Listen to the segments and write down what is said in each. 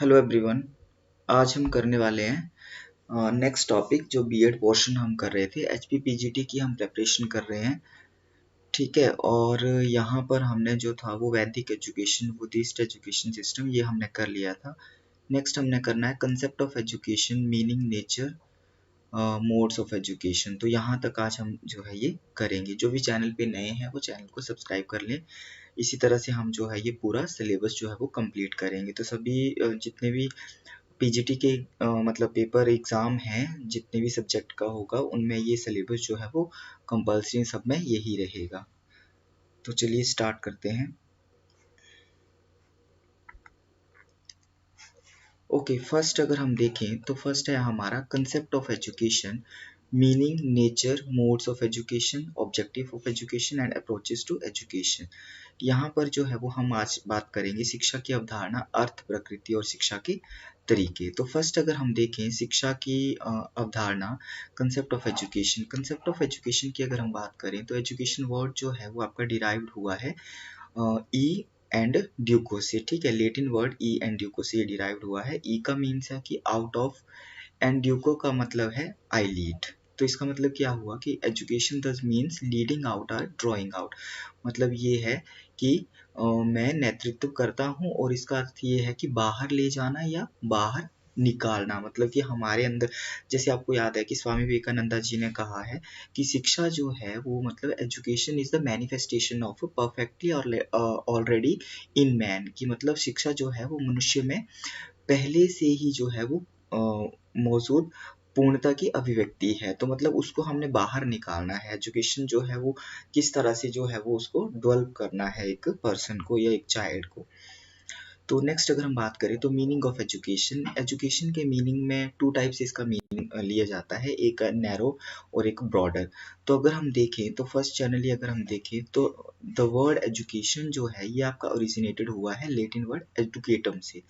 Hello everyone. आज हम करने वाले हैं नेक्स्ट टॉपिक जो बीएड पोर्शन हम कर रहे थे। एचपी पीजीटी की हम प्रिपरेशन कर रहे हैं, ठीक है। और यहाँ पर हमने जो था वो वैदिक एजुकेशन, बुद्धिस्ट एजुकेशन सिस्टम, ये हमने कर लिया था। नेक्स्ट हमने करना है concept of education, meaning, nature, modes of education. तो यहाँ तक आज हम जो है ये करेंगे। जो भी चैनल पे नए हैं वो चैनल को सब्सक्राइब कर लें। इसी तरह से हम जो है ये पूरा सिलेबस जो है वो कंप्लीट करेंगे। तो सभी जितने भी पीजीटी के मतलब पेपर एग्ज़ाम हैं, जितने भी सब्जेक्ट का होगा उनमें ये सिलेबस जो है वो कंपल्सरी सब में यही रहेगा। तो चलिए स्टार्ट करते हैं। ओके, फर्स्ट अगर हम देखें तो फर्स्ट है हमारा concept of education, meaning, nature, modes of education, objective of education and approaches to education. यहाँ पर जो है वो हम आज बात करेंगे शिक्षा की अवधारणा, अर्थ, प्रकृति और शिक्षा के तरीके। तो फर्स्ट अगर हम देखें शिक्षा की अवधारणा, concept of education. Concept of education की अगर हम बात करें तो एजुकेशन वर्ड जो है वो आपका डिराइव्ड हुआ है ई एंड ड्यूको से, ठीक है। लेटिन वर्ड ई एंड ड्यूको से ये डिराइव्ड हुआ है। ई का मीन्स है कि आउट ऑफ, एंड ड्यूको का मतलब है आई लीड। तो इसका मतलब क्या हुआ कि एजुकेशन दस मीन्स लीडिंग आउट और ड्राइंग आउट। मतलब ये है कि मैं नेतृत्व करता हूँ, और इसका अर्थ ये है कि बाहर ले जाना या बाहर निकालना। मतलब कि हमारे अंदर, जैसे आपको याद है कि स्वामी विवेकानंद जी ने कहा है कि शिक्षा जो है वो मतलब education is the manifestation of perfectly already in man. कि मतलब शिक्षा जो है वो मनुष्य में पहले से ही जो है वो मौजूद पूर्णता की अभिव्यक्ति है। तो मतलब उसको हमने बाहर निकालना है। एजुकेशन जो है वो किस तरह से जो है वो उसको डेवलप करना है एक पर्सन को या एक चाइल्ड को। तो नेक्स्ट अगर हम बात करें तो मीनिंग ऑफ एजुकेशन। एजुकेशन के मीनिंग में टू टाइप से इसका मीनिंग लिया जाता है, एक नैरो और एक ब्रॉडर। तो अगर हम देखें तो फर्स्ट जनरली अगर हम देखें तो द वर्ड एजुकेशन जो है ये आपका ओरिजिनेटेड हुआ है लेटिन वर्ड एडुकेटम से,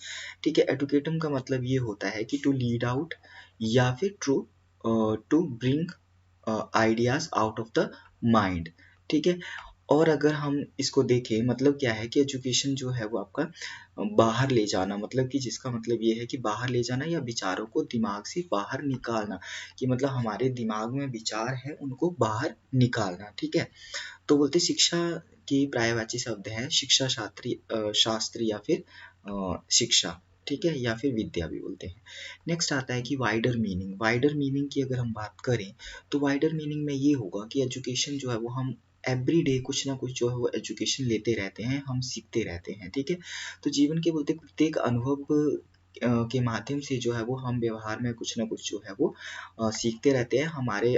ठीक है। एडुकेटम का मतलब ये होता है कि टू लीड आउट या फिर to bring ideas out of the mind, ठीक है। और अगर हम इसको देखें मतलब क्या है कि एजुकेशन जो है वो आपका बाहर ले जाना, मतलब कि जिसका मतलब ये है कि बाहर ले जाना या विचारों को दिमाग से बाहर निकालना। कि मतलब हमारे दिमाग में विचार है उनको बाहर निकालना, ठीक है। तो बोलते शिक्षा की पर्यायवाची शब्द है शिक्षा, शास्त्र या फिर शिक्षा, ठीक है, या फिर विद्या भी बोलते हैं। नेक्स्ट आता है कि वाइडर मीनिंग। वाइडर मीनिंग की अगर हम बात करें तो वाइडर मीनिंग में ये होगा कि एजुकेशन जो है वो हम एवरी डे कुछ ना कुछ जो है वो एजुकेशन लेते रहते हैं, हम सीखते रहते हैं, ठीक है। तो जीवन के बोलते प्रत्येक अनुभव के माध्यम से जो है वो हम व्यवहार में कुछ ना कुछ जो है वो सीखते रहते हैं। हमारे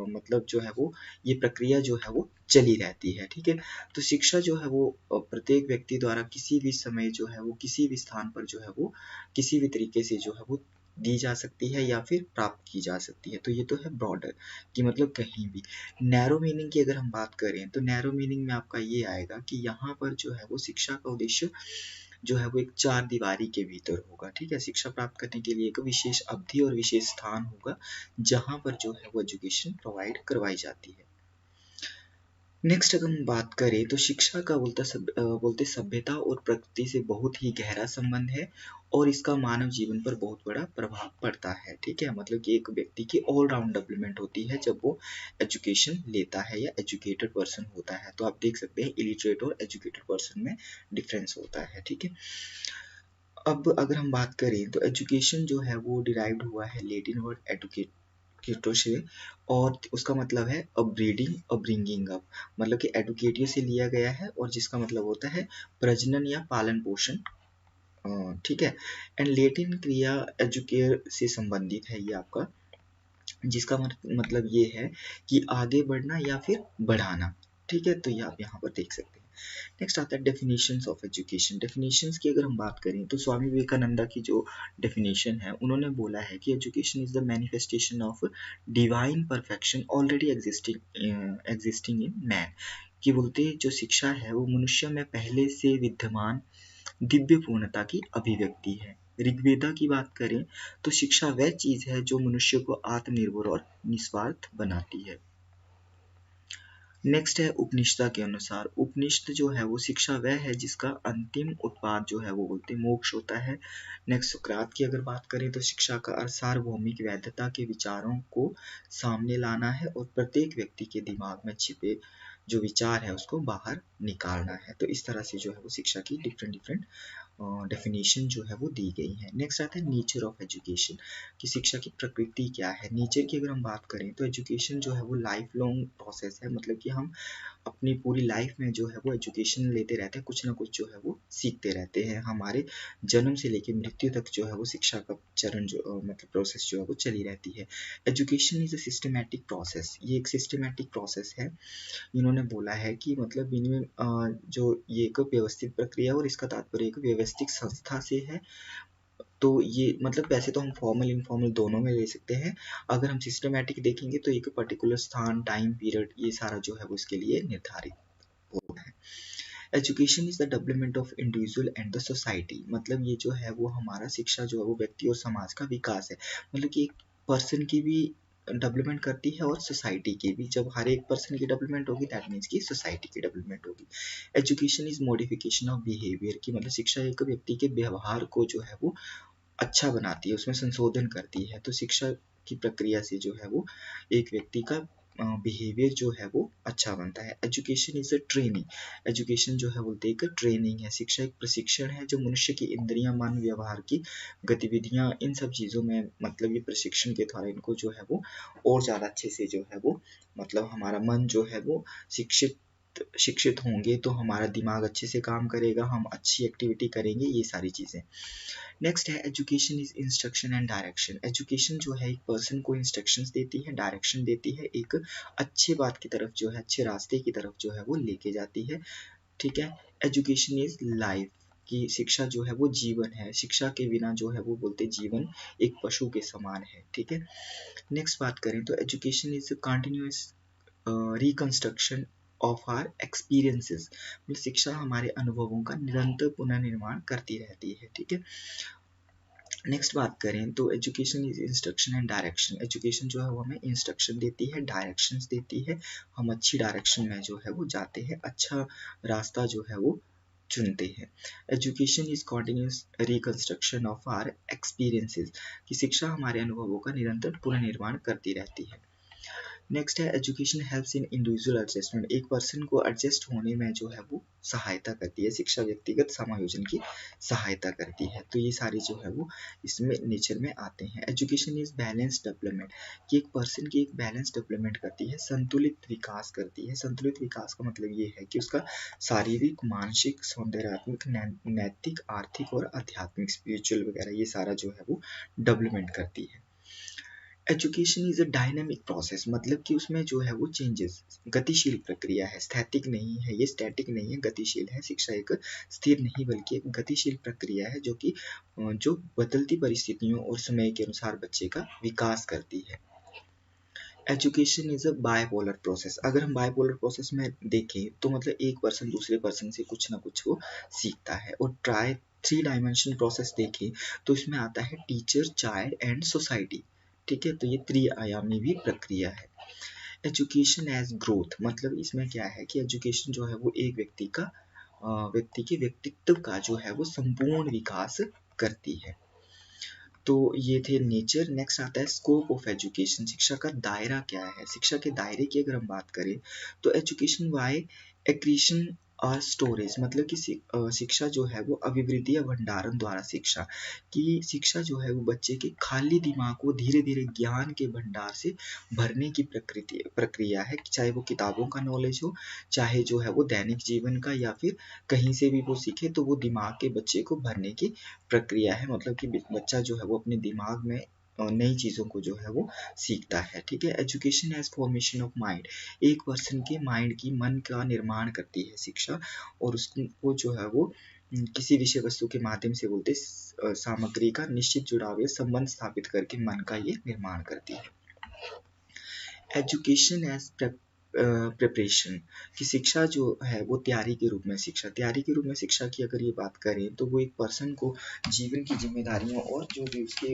मतलब जो है वो ये प्रक्रिया जो है वो चली रहती है, ठीक है। तो शिक्षा जो है वो प्रत्येक व्यक्ति द्वारा किसी भी समय जो है वो किसी भी स्थान पर जो है वो किसी भी तरीके से जो है वो दी जा सकती है या फिर प्राप्त की जा सकती है। तो ये तो है ब्रॉडर कि मतलब कहीं भी। नैरो मीनिंग की अगर हम बात करें तो नैरो मीनिंग में आपका ये आएगा कि यहाँ पर जो है वो शिक्षा का उद्देश्य जो है वो एक चार दीवारी के भीतर होगा, ठीक है। शिक्षा प्राप्त करने के लिए एक विशेष अवधि और विशेष स्थान होगा जहाँ पर जो है वो एजुकेशन प्रोवाइड करवाई जाती है। नेक्स्ट अगर हम बात करें तो शिक्षा का बोलते सभ्यता और प्रकृति से बहुत ही गहरा संबंध है, और इसका मानव जीवन पर बहुत बड़ा प्रभाव पड़ता है, ठीक है। मतलब कि एक व्यक्ति की ऑल राउंड डेवलपमेंट होती है जब वो एजुकेशन लेता है या एजुकेटेड पर्सन होता है। तो आप देख सकते हैं इलिटरेट और एजुकेटेड पर्सन में डिफरेंस होता है, ठीक है। अब अगर हम बात करें तो एजुकेशन जो है वो डिराइव्ड हुआ है लेटिन वर्ड एडुकेट कीटो से, और उसका मतलब है अपब्रीडिंग, अपब्रिंगिंग अप। मतलब कि एडुकेटिव से लिया गया है और जिसका मतलब होता है प्रजनन या पालन पोषण, ठीक है। एंड लेटिन क्रिया एजुकेयर से संबंधित है ये आपका, जिसका मतलब ये है कि आगे बढ़ना या फिर बढ़ाना, ठीक है। तो ये आप यहाँ पर देख सकते हैं। नेक्स्ट आता है डेफिनेशंस ऑफ एजुकेशन। डेफिनेशंस की अगर हम बात करें तो स्वामी विवेकानंद की जो डेफिनेशन है उन्होंने बोला है कि education is the manifestation of divine perfection already existing in man. कि बोलते जो शिक्षा है वो मनुष्य में पहले से विद्यमान दिव्य पूर्णता की अभिव्यक्ति है। ऋग्वेदा की बात करें तो शिक्षा वह चीज है जो मनुष्य को आत्मनिर्भर और निस्वार्थ बनाती है। नेक्स्ट है उपनिषदा के अनुसार। उपनिषद जो है वो शिक्षा वह है जिसका अंतिम उत्पाद जो है वो बोलते हैं मोक्ष होता है। नेक्स्ट सुकरात की अगर बात करें तो शिक्षा का अर्थ सार्वभौमिक वैधता के विचारों को सामने लाना है और प्रत्येक व्यक्ति के दिमाग में छिपे जो विचार है उसको बाहर निकालना है। तो इस तरह से जो है वो शिक्षा की डिफरेंट डिफरेंट डेफिनेशन जो है वो दी गई है। नेक्स्ट आता है नेचर ऑफ एजुकेशन कि शिक्षा की प्रकृति क्या है। नेचर की अगर हम बात करें तो एजुकेशन जो है वो लाइफ लॉन्ग प्रोसेस है, मतलब कि हम अपनी पूरी लाइफ में जो है वो एजुकेशन लेते रहते हैं, कुछ ना कुछ जो है वो सीखते रहते हैं। हमारे जन्म से लेकर मृत्यु तक जो है वो शिक्षा का चरण जो मतलब प्रोसेस जो है वो चली रहती है। Education is a systematic process, ये एक सिस्टमैटिक प्रोसेस है। इन्होंने बोला है कि मतलब इनमें जो ये एक व्यवस्थित प्रक्रिया और इसका तात्पर्य एक व्यवस्थित संस्था से है। तो ये मतलब वैसे तो हम फॉर्मल इनफॉर्मल दोनों में ले सकते हैं। अगर हम सिस्टमैटिक देखेंगे तो एक पर्टिकुलर स्थान टाइम पीरियड ये सारा जो है वो इसके लिए निर्धारित होता है। Education is the development of individual and the society, मतलब ये जो है वो हमारा शिक्षा जो है वो व्यक्ति और समाज का विकास है। मतलब कि एक पर्सन की भी डेवलपमेंट करती है और सोसाइटी की भी। जब हर एक पर्सन की डेवलपमेंट होगी दैट मीन्स की सोसाइटी की डेवलपमेंट होगी। Education is modification of behaviour की मतलब शिक्षा एक व्यक्ति के व्यवहार को जो है वो अच्छा बनाती है, उसमें संशोधन करती है। तो शिक्षा की प्रक्रिया से जो है वो एक व्यक्ति का बिहेवियर जो है वो अच्छा बनता है। Education is a training, education जो है वो एक ट्रेनिंग है। शिक्षा एक प्रशिक्षण है जो मनुष्य की इंद्रियां मन व्यवहार की गतिविधियां इन सब चीज़ों में मतलब ये प्रशिक्षण के द्वारा इनको जो है वो और ज़्यादा अच्छे से जो है वो मतलब हमारा मन जो है वो शिक्षित होंगे तो हमारा दिमाग अच्छे से काम करेगा, हम अच्छी एक्टिविटी करेंगे, ये सारी चीज़ें। नेक्स्ट है education is instruction and direction. Education जो है एक पर्सन को इंस्ट्रक्शंस देती है, डायरेक्शन देती है, एक अच्छे बात की तरफ जो है अच्छे रास्ते की तरफ जो है वो लेके जाती है। ठीक है। एजुकेशन इज लाइफ कि शिक्षा जो है वो जीवन है, शिक्षा के बिना जो है वो बोलते जीवन एक पशु के समान है। ठीक है। नेक्स्ट बात करें तो education is continuous reconstruction of our experiences, मतलब शिक्षा हमारे अनुभवों का निरंतर पुनर्निर्माण करती रहती है। ठीक है। नेक्स्ट बात करें तो education is instruction and direction. Education जो है वो हमें इंस्ट्रक्शन देती है, डायरेक्शंस देती है, हम अच्छी डायरेक्शन में जो है वो जाते हैं, अच्छा रास्ता जो है वो चुनते हैं। Education is continuous reconstruction of our experiences कि शिक्षा हमारे अनुभवों का निरंतर पुनर्निर्माण करती रहती है। नेक्स्ट है education helps in individual adjustment, एक पर्सन को एडजस्ट होने में जो है वो सहायता करती है। शिक्षा व्यक्तिगत समायोजन की सहायता करती है। तो ये सारे जो है वो इसमें नेचर में आते हैं। एजुकेशन इज बैलेंस डेवलपमेंट कि एक पर्सन की एक बैलेंस डेवलपमेंट करती है, संतुलित विकास करती है। संतुलित विकास का मतलब ये है कि उसका शारीरिक मानसिक सौंदर्यात्मक नैतिक आर्थिक और आध्यात्मिक स्पिरिचुअल वगैरह ये सारा जो है वो डेवलपमेंट करती है। Education is a dynamic process, मतलब कि उसमें जो है वो चेंजेस गतिशील प्रक्रिया है, स्थैतिक नहीं है, ये स्टैटिक नहीं है, गतिशील है। शिक्षा एक स्थिर नहीं बल्कि एक गतिशील प्रक्रिया है जो कि जो बदलती परिस्थितियों और समय के अनुसार बच्चे का विकास करती है। Education is a bipolar process, अगर हम बायपोलर प्रोसेस में देखें तो मतलब एक पर्सन दूसरे पर्सन से कुछ ना कुछ वो सीखता है। और ट्राई थ्री डायमेंशन प्रोसेस देखें तो इसमें आता है टीचर चाइल्ड एंड सोसाइटी। ठीक है। तो ये त्रिआयामी भी प्रक्रिया है। एजुकेशन एज ग्रोथ, मतलब इसमें क्या है कि एजुकेशन जो है वो एक व्यक्ति के व्यक्तित्व का जो है वो संपूर्ण विकास करती है। तो ये थे नेचर। नेक्स्ट आता है स्कोप ऑफ एजुकेशन, शिक्षा का दायरा क्या है। शिक्षा के दायरे की अगर हम बात करें तो एजुकेशन वाई एक्रीशन और स्टोरेज, मतलब कि शिक्षा जो है वो अभिवृद्धि या भंडारण द्वारा शिक्षा की शिक्षा जो है वो बच्चे के खाली दिमाग को धीरे धीरे ज्ञान के भंडार से भरने की प्रक्रिया है। चाहे वो किताबों का नॉलेज हो, चाहे जो है वो दैनिक जीवन का, या फिर कहीं से भी वो सीखे तो वो दिमाग के बच्चे को भरने की प्रक्रिया है। मतलब कि बच्चा जो है वो अपने दिमाग में नई चीज़ों को जो है वो सीखता है। ठीक है। Education as formation of mind, एक पर्सन के माइंड की मन का निर्माण करती है शिक्षा, और उसको जो है वो किसी विषय वस्तु के माध्यम से बोलते सामग्री का निश्चित जुड़ाव या संबंध स्थापित करके मन का ये निर्माण करती है। एजुकेशन एज प्रिपरेशन कि शिक्षा जो है वो तैयारी के रूप में शिक्षा की अगर ये बात करें तो वो एक पर्सन को जीवन की जिम्मेदारियों और जो भी उसके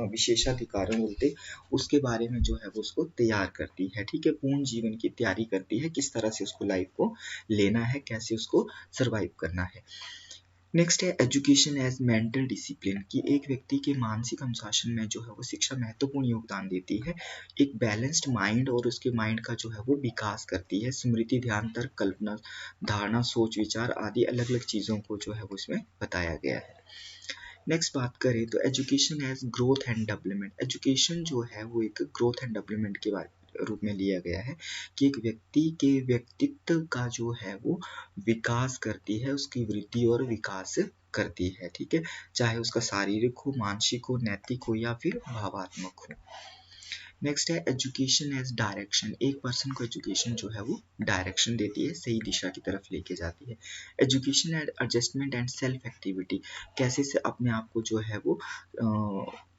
विशेषाधिकार बोलते उसके बारे में जो है वो उसको तैयार करती है, ठीक है, पूर्ण जीवन की तैयारी करती है, किस तरह से उसको लाइफ को लेना है, कैसे उसको सरवाइव करना है। नेक्स्ट है एजुकेशन एज मेंटल डिसिप्लिन कि एक व्यक्ति के मानसिक अनुशासन में जो है वो शिक्षा महत्वपूर्ण योगदान देती है, एक बैलेंस्ड माइंड और उसके माइंड का जो है वो विकास करती है, स्मृति, ध्यान, तर्क, कल्पना, धारणा, सोच, विचार आदि अलग अलग चीज़ों को जो है वो इसमें बताया गया है। नेक्स्ट बात करें तो education as growth and development, education जो है वो एक ग्रोथ एंड डेवलपमेंट के रूप में लिया गया है कि एक व्यक्ति के व्यक्तित्व का जो है वो विकास करती है, उसकी वृद्धि और विकास करती है, ठीक है, चाहे उसका शारीरिक हो, मानसिक हो, नैतिक हो या फिर भावात्मक हो। नेक्स्ट है एजुकेशन एज डायरेक्शन, एक पर्सन को एजुकेशन जो है वो डायरेक्शन देती है, सही दिशा की तरफ लेके जाती है। Education as adjustment and self activity, कैसे से अपने आप को जो है वो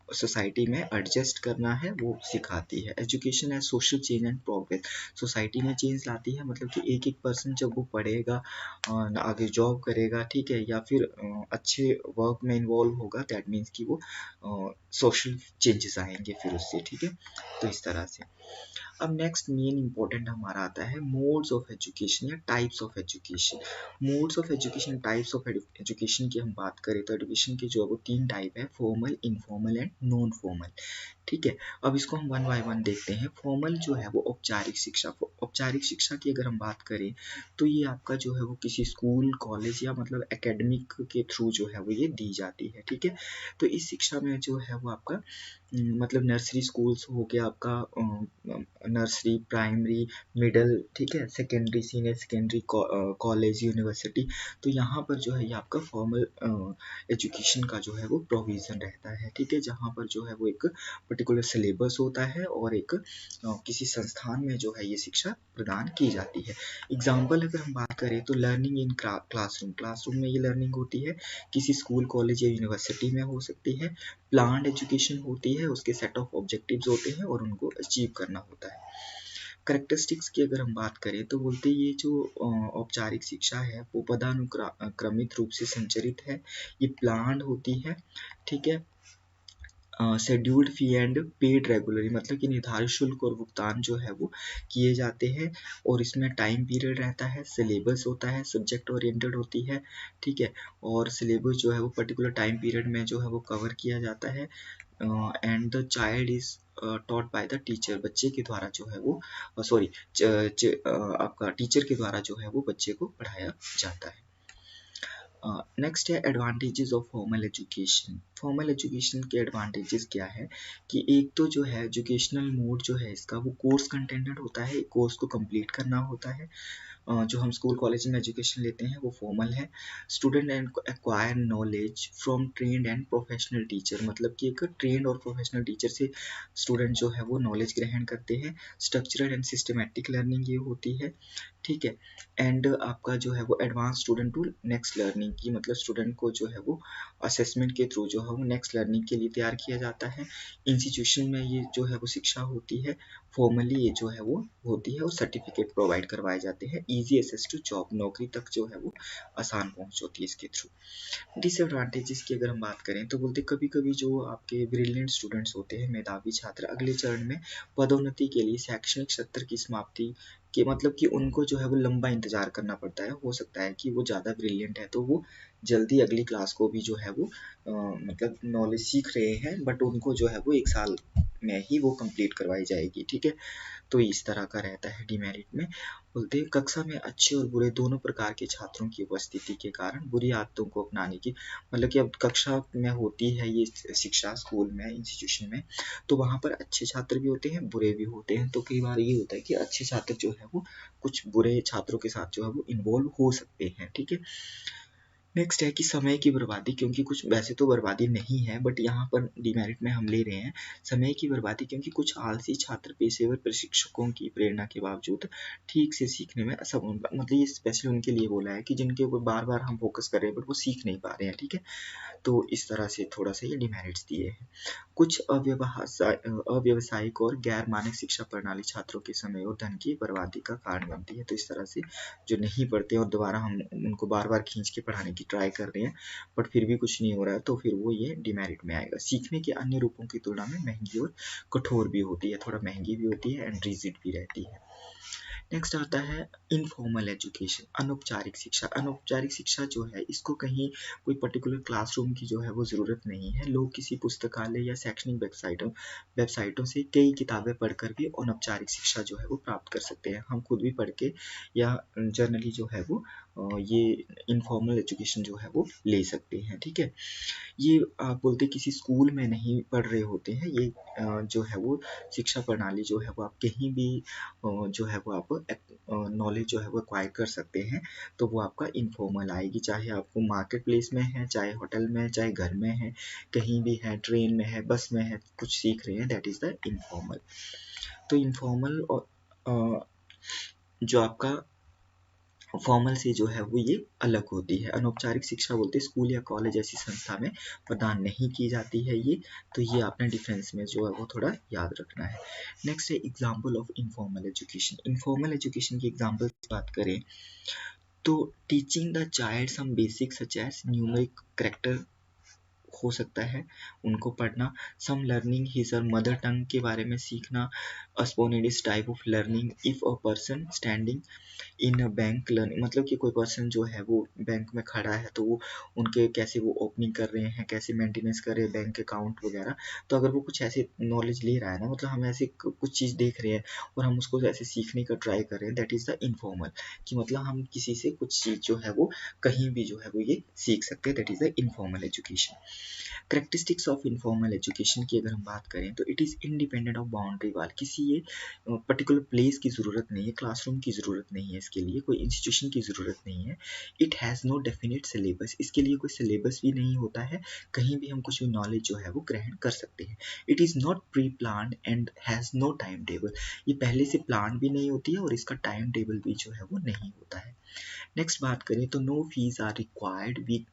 सोसाइटी में एडजस्ट करना है वो सिखाती है। Education as social change and progress, society में चेंज लाती है, मतलब कि एक एक पर्सन जब वो पढ़ेगा, आगे जॉब करेगा, ठीक है, या फिर अच्छे वर्क में इन्वॉल्व होगा, दैट मीन्स कि वो सोशल चेंजेस आएंगे फिर उससे, ठीक है, तो इस तरह से। अब नेक्स्ट मेन इंपॉर्टेंट हमारा आता है मोड्स ऑफ एजुकेशन या types of education. Modes of education, types of education की हम बात करें तो एजुकेशन के जो है वो 3 टाइप है, formal, informal and non formal, ठीक है। अब इसको हम वन बाय वन देखते हैं। फॉर्मल जो है वो औपचारिक शिक्षा, औपचारिक शिक्षा की अगर हम बात करें तो ये आपका जो है वो किसी स्कूल, कॉलेज या मतलब एकेडमिक के थ्रू जो है वो ये दी जाती है, ठीक है। तो इस शिक्षा में जो है वो आपका मतलब नर्सरी स्कूल्स हो गया आपका, नर्सरी, प्राइमरी, मिडल, ठीक है, secondary, senior secondary, college, university, तो यहाँ पर जो है ये आपका फॉर्मल एजुकेशन का जो है वो प्रोविज़न रहता है, ठीक है, जहाँ पर जो है वो एक पर्टिकुलर सिलेबस होता है और एक किसी संस्थान में जो है ये शिक्षा प्रदान की जाती है। एग्जाम्पल अगर हम बात करें तो लर्निंग इन क्लासरूम, क्लासरूम में ये लर्निंग होती है, किसी स्कूल, कॉलेज या यूनिवर्सिटी में हो सकती है। प्लान्ड एजुकेशन होती है, उसके सेट ऑफ ऑब्जेक्टिव्स होते हैं और उनको अचीव करना होता है। करेक्टरिस्टिक्स की अगर हम बात करें तो बोलते ये जो औपचारिक शिक्षा है वो पदानुक्रमित रूप से संचरित है, ये प्लान्ड होती है, ठीक है, scheduled fee and paid regularly, मतलब कि निर्धारित शुल्क और भुगतान जो है वो किए जाते हैं और इसमें टाइम पीरियड रहता है, सिलेबस होता है, सब्जेक्ट ओरिएंटेड होती है, ठीक है, और सिलेबस जो है वो पर्टिकुलर टाइम पीरियड में जो है वो कवर किया जाता है, and the child is taught by the teacher, बच्चे के द्वारा जो है वो सॉरी आपका टीचर के द्वारा जो है वो बच्चे को पढ़ाया जाता है। नेक्स्ट है advantages of formal education. Formal education के एडवांटेजेस क्या है कि एक तो जो है एजुकेशनल मोड जो है इसका वो कोर्स कंटेंटेड होता है, कोर्स को कंप्लीट करना होता है। जो हम स्कूल कॉलेज में एजुकेशन लेते हैं वो फॉर्मल है। Student and acquire knowledge from trend and professional teacher, मतलब कि एक ट्रेंड और प्रोफेशनल टीचर से स्टूडेंट जो है वो नॉलेज ग्रहण करते हैं। स्ट्रक्चरड एंड सिस्टमेटिक लर्निंग ये होती है, ठीक है, एंड आपका जो है वो advance student to next learning की, मतलब स्टूडेंट को जो है वो असेसमेंट के थ्रू जो है वो नेक्स्ट लर्निंग के लिए तैयार किया जाता है। इंस्टीट्यूशन में ये जो है वो शिक्षा होती है, फॉर्मली ये जो है वो होती है और सर्टिफिकेट प्रोवाइड करवाए जाते हैं। इजी एक्सेस टू जॉब, नौकरी तक जो है वो आसान पहुंच होती है इसके थ्रू। डिसएडवांटेजेस की अगर हम बात करें तो बोलते कभी कभी जो आपके ब्रिलियंट स्टूडेंट्स होते हैं, मेधावी छात्र, अगले चरण में पदोन्नति के लिए शैक्षणिक सत्र की समाप्ति कि मतलब कि उनको जो है वो लंबा इंतजार करना पड़ता है। हो सकता है कि वो ज़्यादा ब्रिलियंट है तो वो जल्दी अगली क्लास को भी जो है वो मतलब नॉलेज सीख रहे हैं, बट उनको जो है वो 1 साल में ही वो कंप्लीट करवाई जाएगी, ठीक है, तो इस तरह का रहता है। डिमेरिट में बोलते हैं कक्षा में अच्छे और बुरे दोनों प्रकार के छात्रों की उपस्थिति के कारण बुरी आदतों को अपनाने की, मतलब कि अब कक्षा में होती है ये शिक्षा स्कूल में, इंस्टीट्यूशन में, तो वहाँ पर अच्छे छात्र भी होते हैं, बुरे भी होते हैं, तो कई बार ये होता है कि अच्छे छात्र जो है वो कुछ बुरे छात्रों के साथ जो है वो इन्वॉल्व हो सकते हैं, ठीक है। नेक्स्ट है कि समय की बर्बादी, क्योंकि कुछ वैसे तो बर्बादी नहीं है बट यहाँ पर डिमेरिट में हम ले रहे हैं समय की बर्बादी, क्योंकि कुछ आलसी छात्र पेशेवर प्रशिक्षकों की प्रेरणा के बावजूद ठीक से सीखने में असफल, मतलब ये स्पेशली उनके लिए बोला है कि जिनके ऊपर बार बार हम फोकस कर रहे हैं बट वो सीख नहीं पा रहे हैं, ठीक है। तो इस तरह से थोड़ा सा ये डिमेरिट्स दिए हैं। कुछ अव्यवसायिक और गैर मानक शिक्षा प्रणाली छात्रों के समय और धन की बर्बादी का कारण बनती है। तो इस तरह से जो नहीं पढ़ते और दोबारा हम उनको बार बार खींच के पढ़ाने की ट्राई कर रहे हैं बट फिर भी कुछ नहीं हो रहा है, तो फिर वो ये डिमेरिट में आएगा। सीखने के अन्य रूपों की तुलना में महंगी और कठोर भी होती है, थोड़ा महंगी भी होती है एंड रिजिड भी रहती है। नेक्स्ट आता है इनफॉर्मल एजुकेशन, अनौपचारिक शिक्षा। अनौपचारिक शिक्षा जो है इसको कहीं कोई पर्टिकुलर क्लासरूम की जो है वो ज़रूरत नहीं है। लोग किसी पुस्तकालय या शैक्षणिक वेबसाइटों से कई किताबें पढ़कर भी अनौपचारिक शिक्षा जो है वो प्राप्त कर सकते हैं। हम खुद भी पढ़ के या जर्नली जो है वो ये इनफॉर्मल एजुकेशन जो है वो ले सकते हैं, ठीक है। ये आप बोलते किसी स्कूल में नहीं पढ़ रहे होते हैं, ये जो है वो शिक्षा प्रणाली जो है वो आप कहीं भी जो है वो आप नॉलेज जो है वो एक्वायर कर सकते हैं। तो वो आपका इनफॉर्मल आएगी, चाहे आपको मार्केट प्लेस में है, चाहे होटल में, चाहे घर में है, कहीं भी है, ट्रेन में है, बस में है, कुछ सीख रहे हैं, दैट इज़ द इनफॉर्मल। तो इनफॉर्मल और जो आपका फॉर्मल से जो है वो ये अलग होती है। अनौपचारिक शिक्षा बोलते हैं स्कूल या कॉलेज ऐसी संस्था में प्रदान नहीं की जाती है ये, तो ये आपने डिफरेंस में जो है वो थोड़ा याद रखना है। नेक्स्ट है example of informal education. Informal education की एग्जाम्पल की बात करें तो teaching the child some basic such as numeric character हो सकता है उनको पढ़ना, सम लर्निंग हिज और मदर टंग के बारे में सीखना, a spontaneous type of learning if a person standing in a bank learning, मतलब कि कोई पर्सन जो है वो बैंक में खड़ा है तो वो उनके कैसे वो ओपनिंग कर रहे हैं, कैसे मेंटेनेंस कर रहे हैं बैंक अकाउंट वगैरह। तो अगर वो कुछ ऐसे नॉलेज ले रहा है ना, मतलब हम ऐसे कुछ चीज़ देख रहे हैं और हम उसको ऐसे सीखने का ट्राई कर रहे हैं, दैट इज़ द इनफॉर्मल, कि मतलब हम किसी से कुछ चीज़ जो है वो कहीं भी जो है वो ये सीख सकते हैं, that is the informal education. Characteristics of informal education की अगर हम बात करें तो it is independent of boundary wall, किसी ये पर्टिकुलर प्लेस की ज़रूरत नहीं है, क्लासरूम की ज़रूरत नहीं है, इसके लिए कोई इंस्टीट्यूशन की ज़रूरत नहीं है। It has no definite syllabus, इसके लिए कोई सिलेबस भी नहीं होता है, कहीं भी हम कुछ भी नॉलेज जो है वो ग्रहण कर सकते हैं। It is not pre plan and has no time table, ये पहले से प्लान भी नहीं होती है और इसका टाइम टेबल भी जो है वो नहीं होता है। नेक्स्ट बात करें तो no fees are required we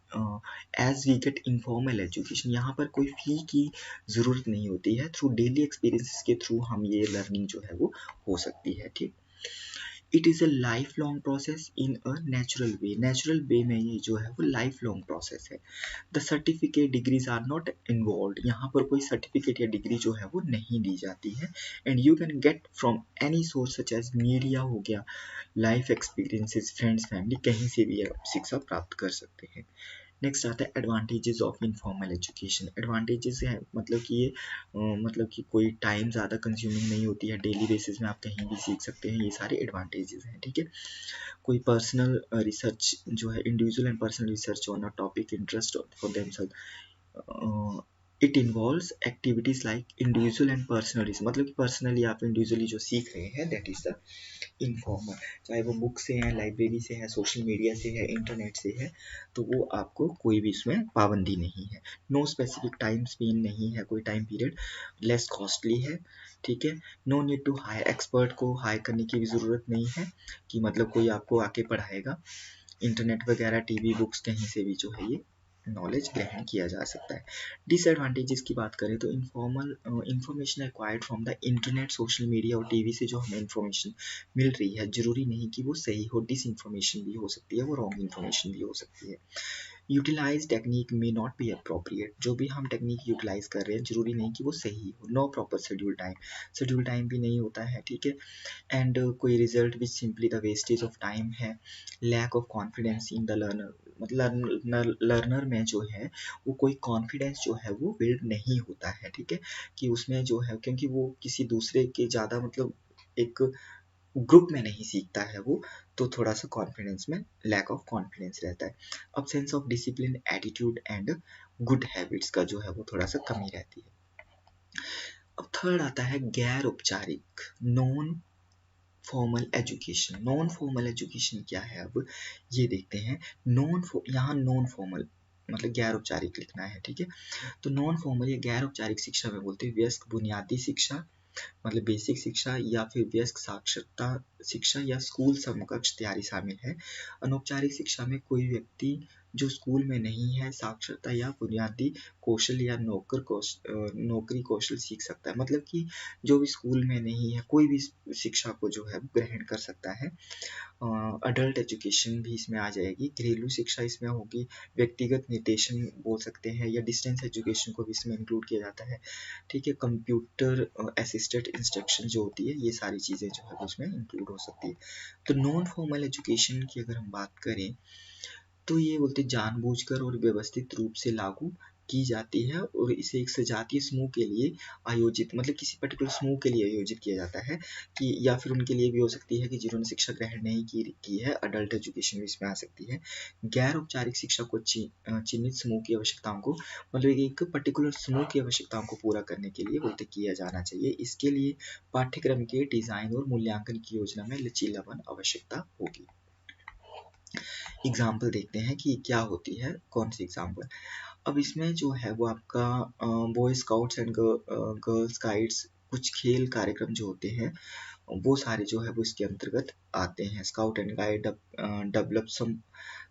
as we get informal education, यहाँ पर कोई फ़ी की ज़रूरत नहीं होती है, थ्रू डेली एक्सपीरियंसेस के थ्रू हम ये लर्निंग जो है वो हो सकती है, ठीक। It is a life long process in a natural way में ये जो है वो लाइफ लॉन्ग प्रोसेस है। The certificate degrees are not involve, यहाँ पर कोई सर्टिफिकेट या डिग्री जो है वो नहीं दी जाती है। And you can get from any source such as media हो गया, लाइफ एक्सपीरियंसेस, फ्रेंड्स, फैमिली, कहीं से भी आप शिक्षा प्राप्त कर सकते हैं। नेक्स्ट आता है advantages of informal education. Advantages है मतलब कि ये मतलब कि कोई टाइम ज़्यादा कंज्यूमिंग नहीं होती है, डेली बेसिस में आप कहीं भी सीख सकते हैं, ये सारे एडवांटेजेस हैं, ठीक है। कोई पर्सनल रिसर्च जो है, individual and personal research on a topic interest for themselves, it involves activities like individual and personal, मतलब कि पर्सनली आप इंडिविजुअली जो सीख रहे हैं दैट इज द इनफॉर्मल, चाहे वो बुक से है, लाइब्रेरी से है, सोशल मीडिया से है, इंटरनेट से है, तो वो आपको कोई भी इसमें पाबंदी नहीं है। नो स्पेसिफिक टाइम स्पेन नहीं है, कोई टाइम पीरियड, लेस कॉस्टली है, ठीक है। No need to hire, expert को हायर करने की भी ज़रूरत नहीं है कि मतलब कोई आपको आके पढ़ाएगा। इंटरनेट वगैरह, टीवी, बुक्स, कहीं से भी जो है ये नॉलेज ग्रहण किया जा सकता है। डिसएडवांटेजेस की बात करें तो informal information acquired from the internet, social media और टीवी से जो हमें इंफॉर्मेशन मिल रही है, जरूरी नहीं कि वो सही हो, डिस इंफॉर्मेशन भी हो सकती है, वो रॉन्ग इंफॉर्मेशन भी हो सकती है। यूटिलाइज टेक्निक में नॉट बी अप्रोप्रिएट, जो भी हम टेक्निक यूटिलाइज कर रहे हैं जरूरी नहीं कि वो सही हो। नो प्रॉपर शेड्यूल टाइम भी नहीं होता है, ठीक है। एंड कोई result which simply the wastage of time है। Lack of confidence in the learner, मतलब लर्नर में जो है वो कोई कॉन्फिडेंस जो है वो बिल्ड नहीं होता है, ठीक है, कि उसमें जो है, क्योंकि वो किसी दूसरे के ज़्यादा मतलब एक ग्रुप में नहीं सीखता है वो, तो थोड़ा सा कॉन्फिडेंस में लैक ऑफ कॉन्फिडेंस रहता है। Absence of discipline, attitude and good habits का जो है वो थोड़ा सा कमी रहती है। अब थर्ड आता है गैर औपचारिक, non formal education. Non formal education क्या है, अब ये देखते हैं। यहाँ नॉन फॉर्मल मतलब गैर औपचारिक लिखना है, ठीक है। तो नॉन फॉर्मल या गैर औपचारिक शिक्षा में बोलते हैं वयस्क बुनियादी शिक्षा मतलब बेसिक शिक्षा, या फिर वयस्क साक्षरता शिक्षा या स्कूल समकक्ष तैयारी शामिल है। अनौपचारिक शिक्षा में कोई व्यक्ति जो स्कूल में नहीं है साक्षरता या बुनियादी कौशल या नौकरी कौशल सीख सकता है, मतलब कि जो भी स्कूल में नहीं है कोई भी शिक्षा को जो है ग्रहण कर सकता है। अडल्ट एजुकेशन भी इसमें आ जाएगी, घरेलू शिक्षा इसमें होगी, व्यक्तिगत निर्देशन बोल सकते हैं, या डिस्टेंस एजुकेशन को भी इसमें इंक्लूड किया जाता है, ठीक है। कंप्यूटर असिस्टेड इंस्ट्रक्शन जो होती है, ये सारी चीज़ें जो है उसमें इंक्लूड हो सकती है। तो नॉन फॉर्मल एजुकेशन की अगर हम बात करें तो ये बोलते जानबूझकर और व्यवस्थित रूप से लागू की जाती है, और इसे एक सजातीय समूह के लिए आयोजित मतलब किसी पर्टिकुलर समूह के लिए आयोजित किया जाता है, कि या फिर उनके लिए भी हो सकती है कि जिन्होंने शिक्षा ग्रहण नहीं की है, अडल्ट एजुकेशन भी इसमें आ सकती है। गैर औपचारिक शिक्षा को चिन्हित समूह की आवश्यकताओं को मतलब एक पर्टिकुलर समूह की आवश्यकताओं को पूरा करने के लिए बोलते किया जाना चाहिए। इसके लिए पाठ्यक्रम के डिजाइन और मूल्यांकन की योजना में लचीलापन आवश्यकता होगी। एग्जाम्पल देखते हैं कि क्या होती है, कौन सी एग्जाम्पल। अब इसमें जो है वो आपका boy scouts and girls guides कुछ खेल कार्यक्रम जो होते हैं वो सारे जो है वो इसके अंतर्गत आते हैं। Scout and guide develop some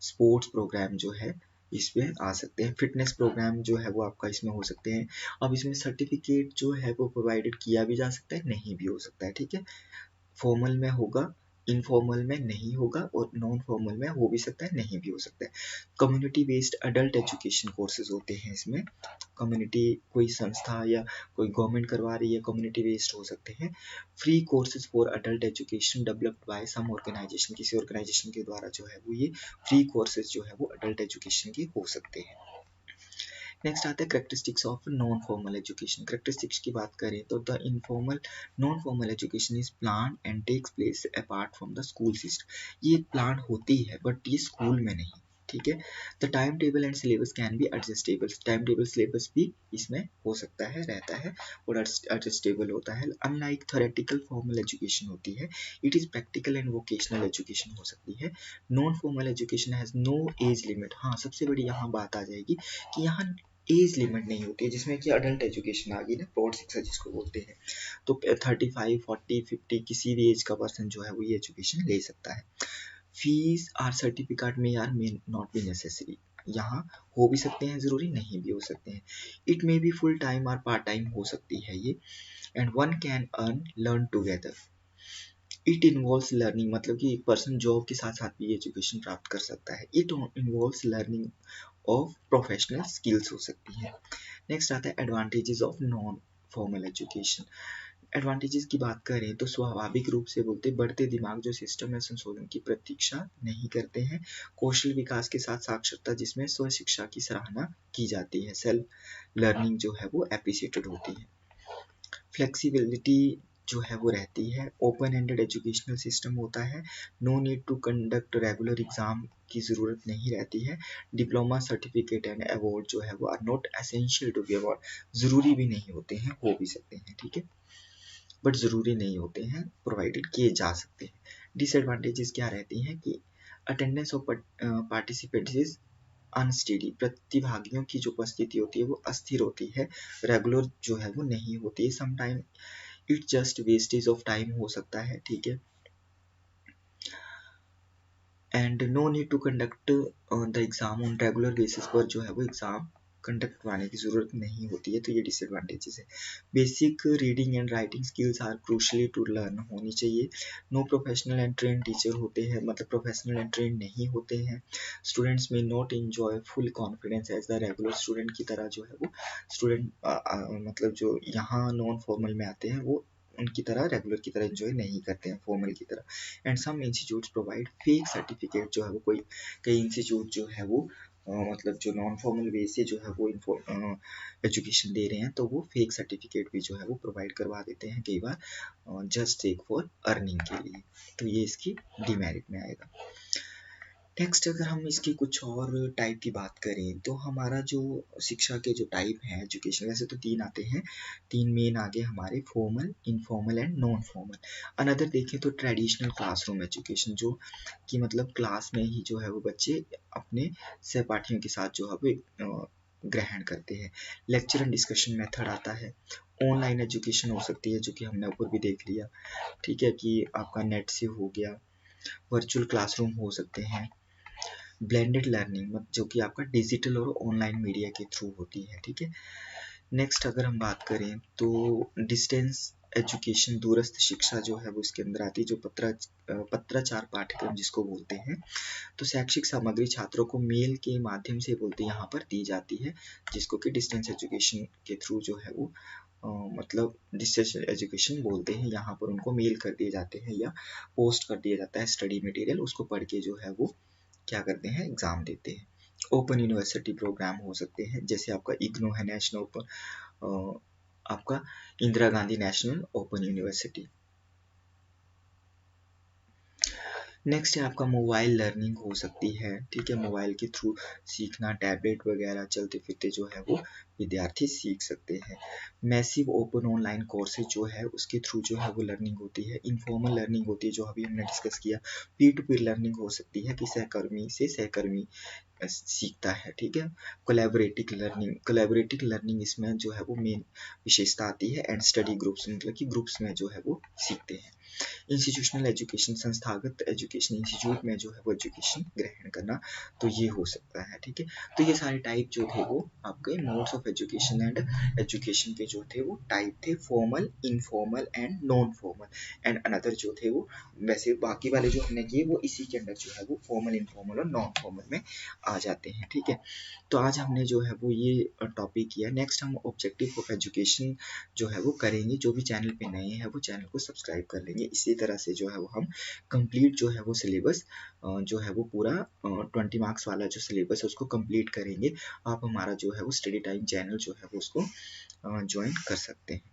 sports program जो है इसमें आ सकते हैं। फिटनेस प्रोग्राम जो है वो आपका इसमें हो सकते हैं। अब इसमें सर्टिफिकेट जो है वो प्रोवाइडेड किया भी जा सकता है, नहीं भी हो सकता है, ठीक है। फॉर्मल में होगा, इनफॉर्मल में नहीं होगा, और नॉन फॉर्मल में हो भी सकता है, नहीं भी हो सकता है। Community based adult education courses होते हैं इसमें। कम्युनिटी कोई संस्था या कोई गवर्नमेंट करवा रही है, कम्युनिटी बेस्ड हो सकते हैं। Free courses for adult education developed by some organization, किसी ऑर्गेनाइजेशन के द्वारा जो है वो ये फ्री कोर्सेज जो है वो अडल्ट एजुकेशन के हो सकते हैं। नेक्स्ट आता है characteristics of non formal education. Characteristics की बात करें तो the informal non formal education is plan and takes place apart from the school system. ये प्लान होती है बट ये स्कूल में नहीं, ठीक है। The time table and syllabus can be adjustable. Time table syllabus भी इसमें हो सकता है, रहता है, और एडजस्टेबल होता है। अनलाइक थ्योरेटिकल फॉर्मल एजुकेशन होती है, it is practical and vocational education हो सकती है। Non formal education has no age limit. हाँ, सबसे बड़ी यहाँ बात आ जाएगी कि यहाँ एज लिमिट नहीं होती है, जिसमें कि अडल्ट एजुकेशन आ गई ना, प्रौढ़ शिक्षा जिसको बोलते हैं। तो 35, 40, 50 किसी भी एज का पर्सन जो है वो ये एजुकेशन ले सकता है। फीस आर सर्टिफिकेट में यार मे नॉट बी नेसेसरी। यहाँ हो भी सकते हैं जरूरी, नहीं भी हो सकते हैं। It may be full time और पार्ट टाइम हो सकती है ये। And one can earn learn together. It involves learning मतलब कि एक पर्सन जॉब के साथ साथ भी एजुकेशन प्राप्त कर सकता है। It involves learning of professional skills हो सकती है। नेक्स्ट आता है advantages of non formal education. Advantages की बात करें तो स्वाभाविक रूप से बोलते बढ़ते दिमाग जो सिस्टम है संशोधन की प्रतीक्षा नहीं करते हैं। कौशल विकास के साथ साक्षरता जिसमें स्व शिक्षा की सराहना की जाती है, सेल्फ लर्निंग जो है वो एप्रिसिएटेड होती है। फ्लेक्सिबिलिटी जो है वो रहती है। ओपन एंडेड एजुकेशनल सिस्टम होता है। No need to conduct regular exam की ज़रूरत नहीं रहती है। डिप्लोमा सर्टिफिकेट एंड अवार्ड जो है वो are not essential to be award, ज़रूरी भी नहीं होते हैं, हो भी सकते हैं, ठीक है, बट ज़रूरी नहीं होते हैं, प्रोवाइडेड किए जा सकते हैं। डिसएडवांटेजेस क्या रहती हैं कि attendance of participants is unsteady. प्रतिभागियों की जो उपस्थिति होती है वो अस्थिर होती है, रेगुलर जो है वो नहीं होती है। Sometime it just wastage of time हो सकता है, ठीक है। And no need to conduct the exam on regular basis पर जो है वो एग्जाम कंडक्ट करवाने की ज़रूरत नहीं होती है, तो ये डिसएडवांटेजेस है। Basic reading and writing skills are crucially to learn होनी चाहिए। No professional and train teacher होते हैं, मतलब प्रोफेशनल एंड ट्रेन नहीं होते हैं। स्टूडेंट्स में not enjoy full confidence as the regular student की तरह जो है वो स्टूडेंट मतलब जो यहाँ नॉन फॉर्मल में आते हैं वो उनकी तरह रेगुलर की तरह एंजॉय नहीं करते हैं फॉर्मल की तरह। And some institutes provide fake certificate जो है वो कई इंस्टीट्यूट जो है वो मतलब जो नॉन फॉर्मल वे से जो है वो एजुकेशन दे रहे हैं तो वो फेक सर्टिफिकेट भी जो है वो प्रोवाइड करवा देते हैं कई बार, जस्ट एक फॉर अर्निंग के लिए, तो ये इसकी डिमेरिट में आएगा। नेक्स्ट अगर हम इसकी कुछ और टाइप की बात करें तो हमारा जो शिक्षा के जो टाइप हैं एजुकेशन, वैसे तो 3 आते हैं, 3 मेन आगे हमारे formal, informal and non formal. Another देखें तो ट्रेडिशनल क्लासरूम एजुकेशन, जो कि मतलब क्लास में ही जो है वो बच्चे अपने सहपाठियों के साथ जो है वो ग्रहण करते हैं। लेक्चर एंड डिस्कशन मेथड आता है। ऑनलाइन एजुकेशन हो सकती है, जो कि हमने ऊपर भी देख लिया, ठीक है, कि आपका नेट से हो गया। वर्चुअल क्लासरूम हो सकते हैं। ब्लेंडेड लर्निंग जो कि आपका डिजिटल और ऑनलाइन मीडिया के थ्रू होती है, ठीक है। नेक्स्ट अगर हम बात करें तो डिस्टेंस एजुकेशन, दूरस्थ शिक्षा जो है वो इसके अंदर आती है, जो पत्राचार पाठ्यक्रम जिसको बोलते हैं। तो शैक्षिक सामग्री छात्रों को मेल के माध्यम से बोलते हैं यहाँ पर दी जाती है, जिसको कि डिस्टेंस एजुकेशन के थ्रू जो है वो मतलब डिस्टेंस एजुकेशन बोलते हैं। यहाँ पर उनको मेल कर दिए जाते हैं या पोस्ट कर दिया जाता है स्टडी मटेरियल, उसको पढ़ के जो है वो क्या करते हैं, एग्जाम देते हैं। ओपन यूनिवर्सिटी प्रोग्राम हो सकते हैं, जैसे आपका इग्नू है, नेशनल ओपन, आपका Indira Gandhi national open university. Next है आपका मोबाइल लर्निंग हो सकती है, ठीक है, मोबाइल के थ्रू सीखना, टैबलेट वगैरह चलते फिरते जो है वो विद्यार्थी सीख सकते हैं। मैसिव ओपन ऑनलाइन कोर्सेज जो है उसके थ्रू जो है वो लर्निंग होती है। इनफॉर्मल लर्निंग होती है, जो अभी हमने डिस्कस किया। पीर टू पीर लर्निंग हो सकती है कि सहकर्मी से सहकर्मी सीखता है, ठीक है। कोलैबोरेटिव लर्निंग इसमें जो है वो मेन विशेषता आती है। एंड स्टडी ग्रुप्स, मतलब कि ग्रुप्स में जो है वो सीखते हैं। इंस्टीट्यूशनल एजुकेशन, संस्थागत एजुकेशन, इंस्टीट्यूट में जो है वो एजुकेशन ग्रहण करना, तो ये हो सकता है, ठीक है। तो ये सारे टाइप जो थे वो आपके modes of education and education के जो थे वो टाइप थे, formal, informal and non formal. And another जो थे वो, वैसे बाकी वाले जो हमने किए वो इसी के अंदर जो है वो फॉर्मल, इनफॉर्मल और नॉन फॉर्मल में आ जाते हैं, ठीक है। तो आज हमने जो है वो ये टॉपिक किया। नेक्स्ट हम ऑब्जेक्टिव ऑफ एजुकेशन जो है वो करेंगे। जो भी चैनल पे नए हैं वो चैनल को सब्सक्राइब कर लेंगे। इसी तरह से जो है वो हम कंप्लीट जो है वो सिलेबस जो है वो पूरा 20 मार्क्स वाला जो सिलेबस है उसको कंप्लीट करेंगे। आप हमारा जो है वो स्टडी टाइम चैनल जो है वो उसको ज्वाइन कर सकते हैं।